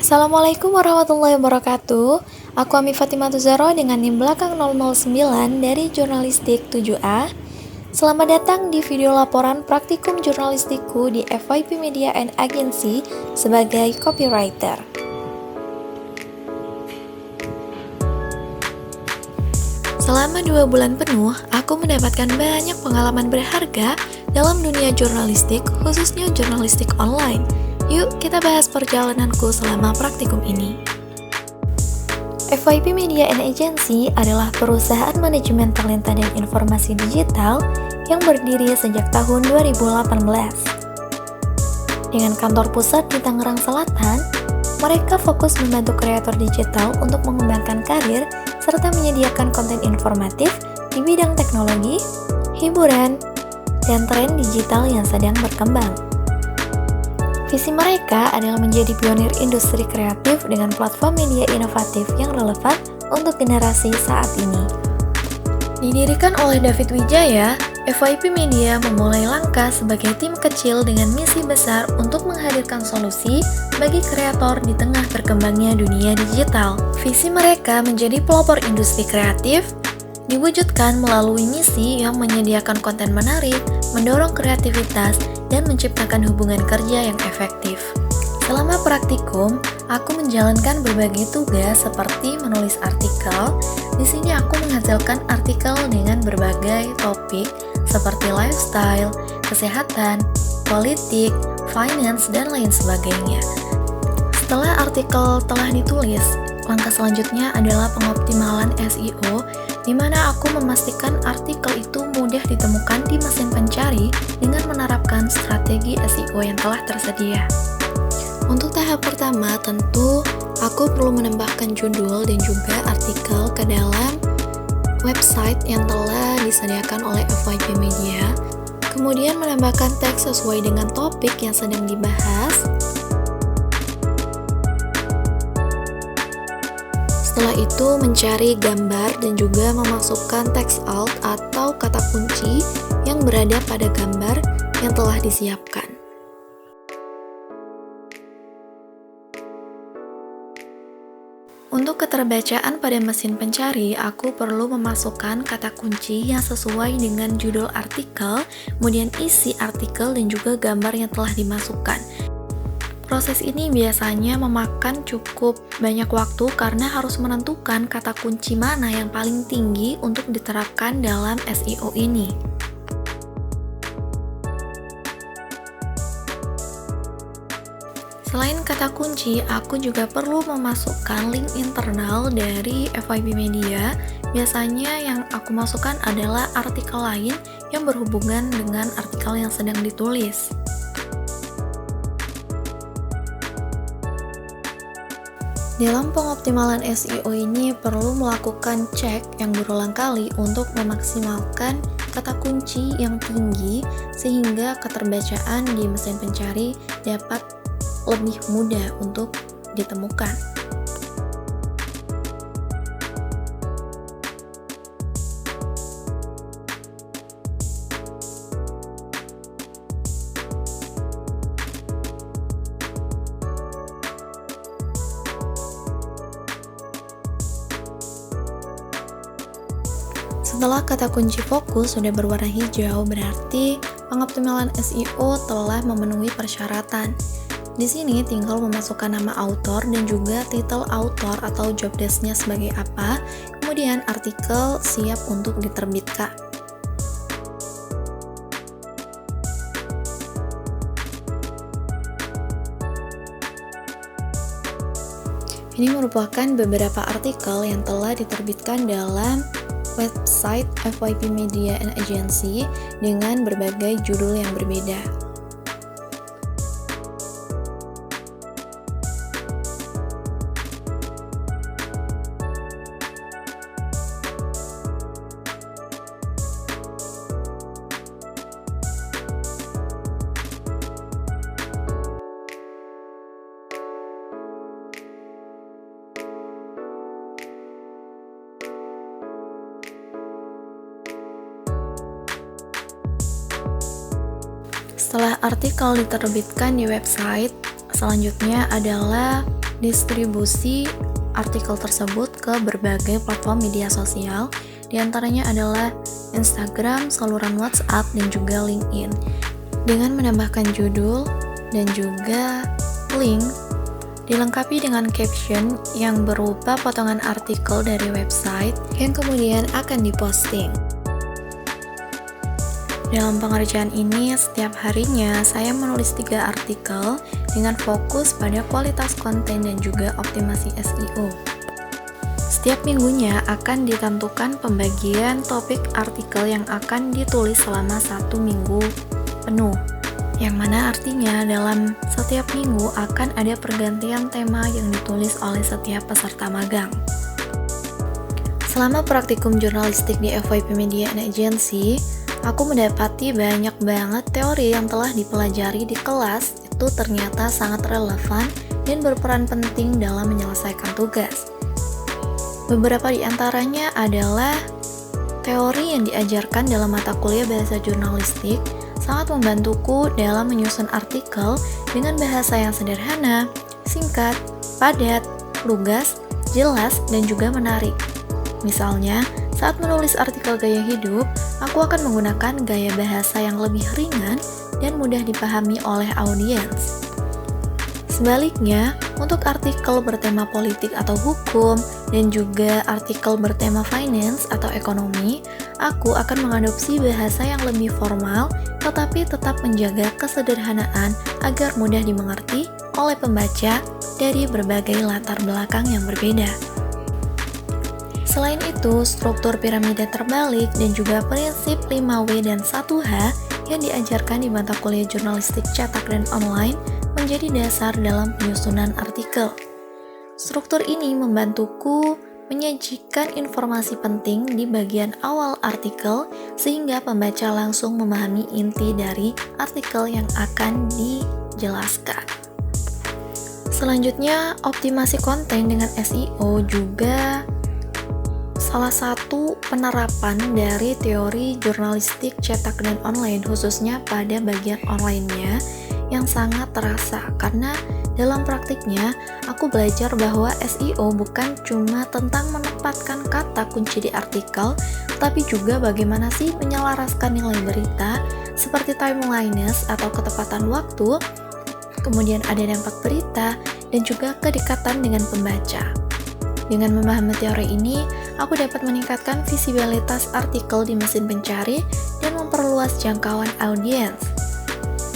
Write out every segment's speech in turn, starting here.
Assalamualaikum warahmatullahi wabarakatuh. Aku Ami Fatimah Tuzaro dengan NIM belakang 009 dari Jurnalistik 7A. Selamat datang di video laporan praktikum jurnalistikku di FYP Media and Agency sebagai copywriter. Selama 2 bulan penuh, aku mendapatkan banyak pengalaman berharga dalam dunia jurnalistik, khususnya jurnalistik online. Yuk kita bahas perjalananku selama praktikum ini. FYP Media and Agency adalah perusahaan manajemen talenta dan informasi digital yang berdiri sejak tahun 2018. Dengan kantor pusat di Tangerang Selatan, mereka fokus membantu kreator digital untuk mengembangkan karir serta menyediakan konten informatif di bidang teknologi, hiburan, dan tren digital yang sedang berkembang. Visi mereka adalah menjadi pionir industri kreatif dengan platform media inovatif yang relevan untuk generasi saat ini. Didirikan oleh David Wijaya, FYP Media memulai langkah sebagai tim kecil dengan misi besar untuk menghadirkan solusi bagi kreator di tengah berkembangnya dunia digital. Visi mereka menjadi pelopor industri kreatif, diwujudkan melalui misi yang menyediakan konten menarik, mendorong kreativitas, dan menciptakan hubungan kerja yang efektif. Selama praktikum, aku menjalankan berbagai tugas seperti menulis artikel. Di sini aku menghasilkan artikel dengan berbagai topik seperti lifestyle, kesehatan, politik, finance, dan lain sebagainya. Setelah artikel telah ditulis, langkah selanjutnya adalah pengoptimalan SEO, di mana aku memastikan artikel itu mudah ditemukan di mesin pencari dengan menerapkan strategi SEO yang telah tersedia. Untuk tahap pertama, tentu aku perlu menambahkan judul dan juga artikel ke dalam website yang telah disediakan oleh FYP Media. Kemudian menambahkan teks sesuai dengan topik yang sedang dibahas. Setelah itu mencari gambar dan juga memasukkan teks alt atau kata kunci yang berada pada gambar yang telah disiapkan. Untuk keterbacaan pada mesin pencari, aku perlu memasukkan kata kunci yang sesuai dengan judul artikel, kemudian isi artikel dan juga gambar yang telah dimasukkan. Proses ini biasanya memakan cukup banyak waktu karena harus menentukan kata kunci mana yang paling tinggi untuk diterapkan dalam SEO ini. Selain kata kunci, aku juga perlu memasukkan link internal dari FYP Media. Biasanya yang aku masukkan adalah artikel lain yang berhubungan dengan artikel yang sedang ditulis. Dalam pengoptimalan SEO ini perlu melakukan cek yang berulang kali untuk memaksimalkan kata kunci yang tinggi sehingga keterbacaan di mesin pencari dapat lebih mudah untuk ditemukan. Setelah kata kunci fokus sudah berwarna hijau, berarti pengoptimalan SEO telah memenuhi persyaratan. Di sini tinggal memasukkan nama autor dan juga title autor atau job desk-nya sebagai apa, kemudian artikel siap untuk diterbitkan. Ini merupakan beberapa artikel yang telah diterbitkan dalam website FYP Media and Agency dengan berbagai judul yang berbeda. Setelah artikel diterbitkan di website, selanjutnya adalah distribusi artikel tersebut ke berbagai platform media sosial, diantaranya adalah Instagram, saluran WhatsApp, dan juga LinkedIn. Dengan menambahkan judul dan juga link, dilengkapi dengan caption yang berupa potongan artikel dari website yang kemudian akan diposting. Dalam pengerjaan ini, setiap harinya saya menulis 3 artikel dengan fokus pada kualitas konten dan juga optimasi SEO. Setiap minggunya akan ditentukan pembagian topik artikel yang akan ditulis selama 1 minggu penuh, yang mana artinya dalam setiap minggu akan ada pergantian tema yang ditulis oleh setiap peserta magang. Selama praktikum jurnalistik di FYP Media and Agency, aku mendapati banyak banget teori yang telah dipelajari di kelas itu ternyata sangat relevan dan berperan penting dalam menyelesaikan tugas. Beberapa di antaranya adalah teori yang diajarkan dalam mata kuliah bahasa jurnalistik sangat membantuku dalam menyusun artikel dengan bahasa yang sederhana, singkat, padat, lugas, jelas, dan juga menarik. Misalnya, saat menulis artikel gaya hidup, aku akan menggunakan gaya bahasa yang lebih ringan dan mudah dipahami oleh audiens. Sebaliknya, untuk artikel bertema politik atau hukum dan juga artikel bertema finance atau ekonomi, aku akan mengadopsi bahasa yang lebih formal tetapi tetap menjaga kesederhanaan agar mudah dimengerti oleh pembaca dari berbagai latar belakang yang berbeda. Selain itu, struktur piramida terbalik dan juga prinsip 5W dan 1H yang diajarkan di mata kuliah jurnalistik cetak dan online menjadi dasar dalam penyusunan artikel. Struktur ini membantuku menyajikan informasi penting di bagian awal artikel sehingga pembaca langsung memahami inti dari artikel yang akan dijelaskan. Selanjutnya, optimasi konten dengan SEO juga salah satu penerapan dari teori jurnalistik cetak dan online, khususnya pada bagian online-nya yang sangat terasa karena dalam praktiknya aku belajar bahwa SEO bukan cuma tentang menempatkan kata kunci di artikel, tapi juga bagaimana sih menyelaraskan nilai berita seperti timeliness atau ketepatan waktu, kemudian ada dampak berita, dan juga kedekatan dengan pembaca. Dengan memahami teori ini, aku dapat meningkatkan visibilitas artikel di mesin pencari dan memperluas jangkauan audiens.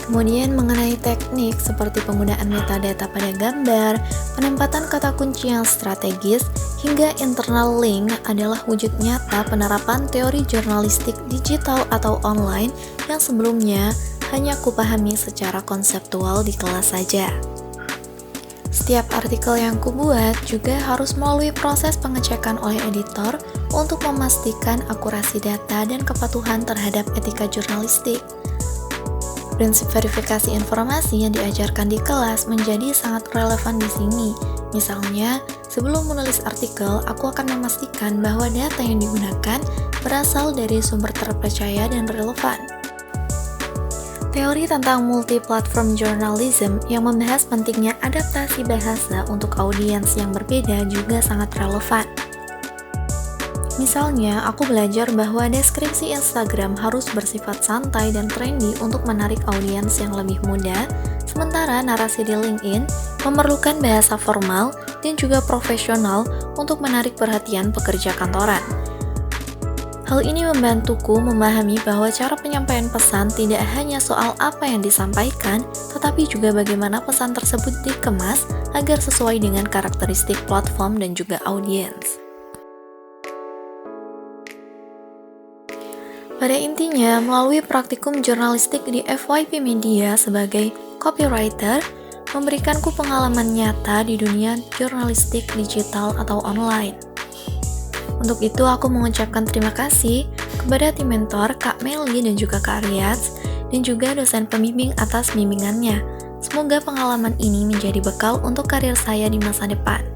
Kemudian mengenai teknik seperti penggunaan metadata pada gambar, penempatan kata kunci yang strategis, hingga internal link adalah wujud nyata penerapan teori jurnalistik digital atau online yang sebelumnya hanya kupahami secara konseptual di kelas saja. Setiap artikel yang kubuat juga harus melalui proses pengecekan oleh editor untuk memastikan akurasi data dan kepatuhan terhadap etika jurnalistik. Prinsip verifikasi informasi yang diajarkan di kelas menjadi sangat relevan di sini. Misalnya, sebelum menulis artikel, aku akan memastikan bahwa data yang digunakan berasal dari sumber terpercaya dan relevan. Teori tentang multi-platform journalism yang membahas pentingnya adaptasi bahasa untuk audiens yang berbeda juga sangat relevan. Misalnya, aku belajar bahwa deskripsi Instagram harus bersifat santai dan trendy untuk menarik audiens yang lebih muda, sementara narasi di LinkedIn memerlukan bahasa formal dan juga profesional untuk menarik perhatian pekerja kantoran. Hal ini membantuku memahami bahwa cara penyampaian pesan tidak hanya soal apa yang disampaikan, tetapi juga bagaimana pesan tersebut dikemas agar sesuai dengan karakteristik platform dan juga audiens. Pada intinya, melalui praktikum jurnalistik di FYP Media sebagai copywriter, memberikanku pengalaman nyata di dunia jurnalistik digital atau online. Untuk itu, aku mengucapkan terima kasih kepada tim mentor Kak Meli dan juga Kak Riyaz, dan juga dosen pembimbing atas bimbingannya. Semoga pengalaman ini menjadi bekal untuk karir saya di masa depan.